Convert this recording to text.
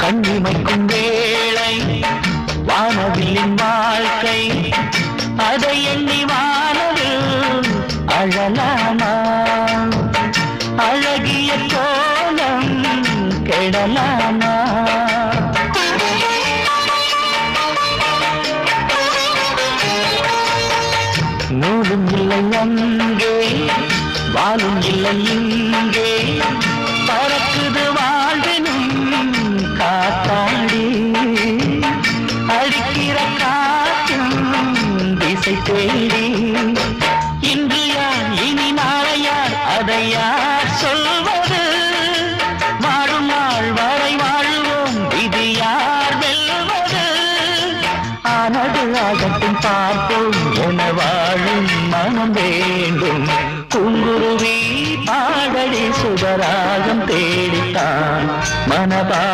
கண்ணிமைக்கும் வேளை வானவில்லின் வாழ்க்கை அதை எண்ணி வானவில் அழலாமா அழகிய கோலம் கெடலாமா நூலும் இல்லை அங்கே வாழும் இல்லை இங்கே பறக்குது வாழ்வினும் காத்தாடி அடிக்கிற காற்றும் திசை தேடி இன்று யார் இனி நாளை யார் அதை யார் சொல்வது வாழும் நாள் வரை வாழ்வோம் இது யார் வெல்வது ஆனது ஆகட்டும் பார்ப்போம் என வாழும் மனம் வேண்டும் குங்குருவி பாடடி சுபராகம் தேடித்தான் மனபா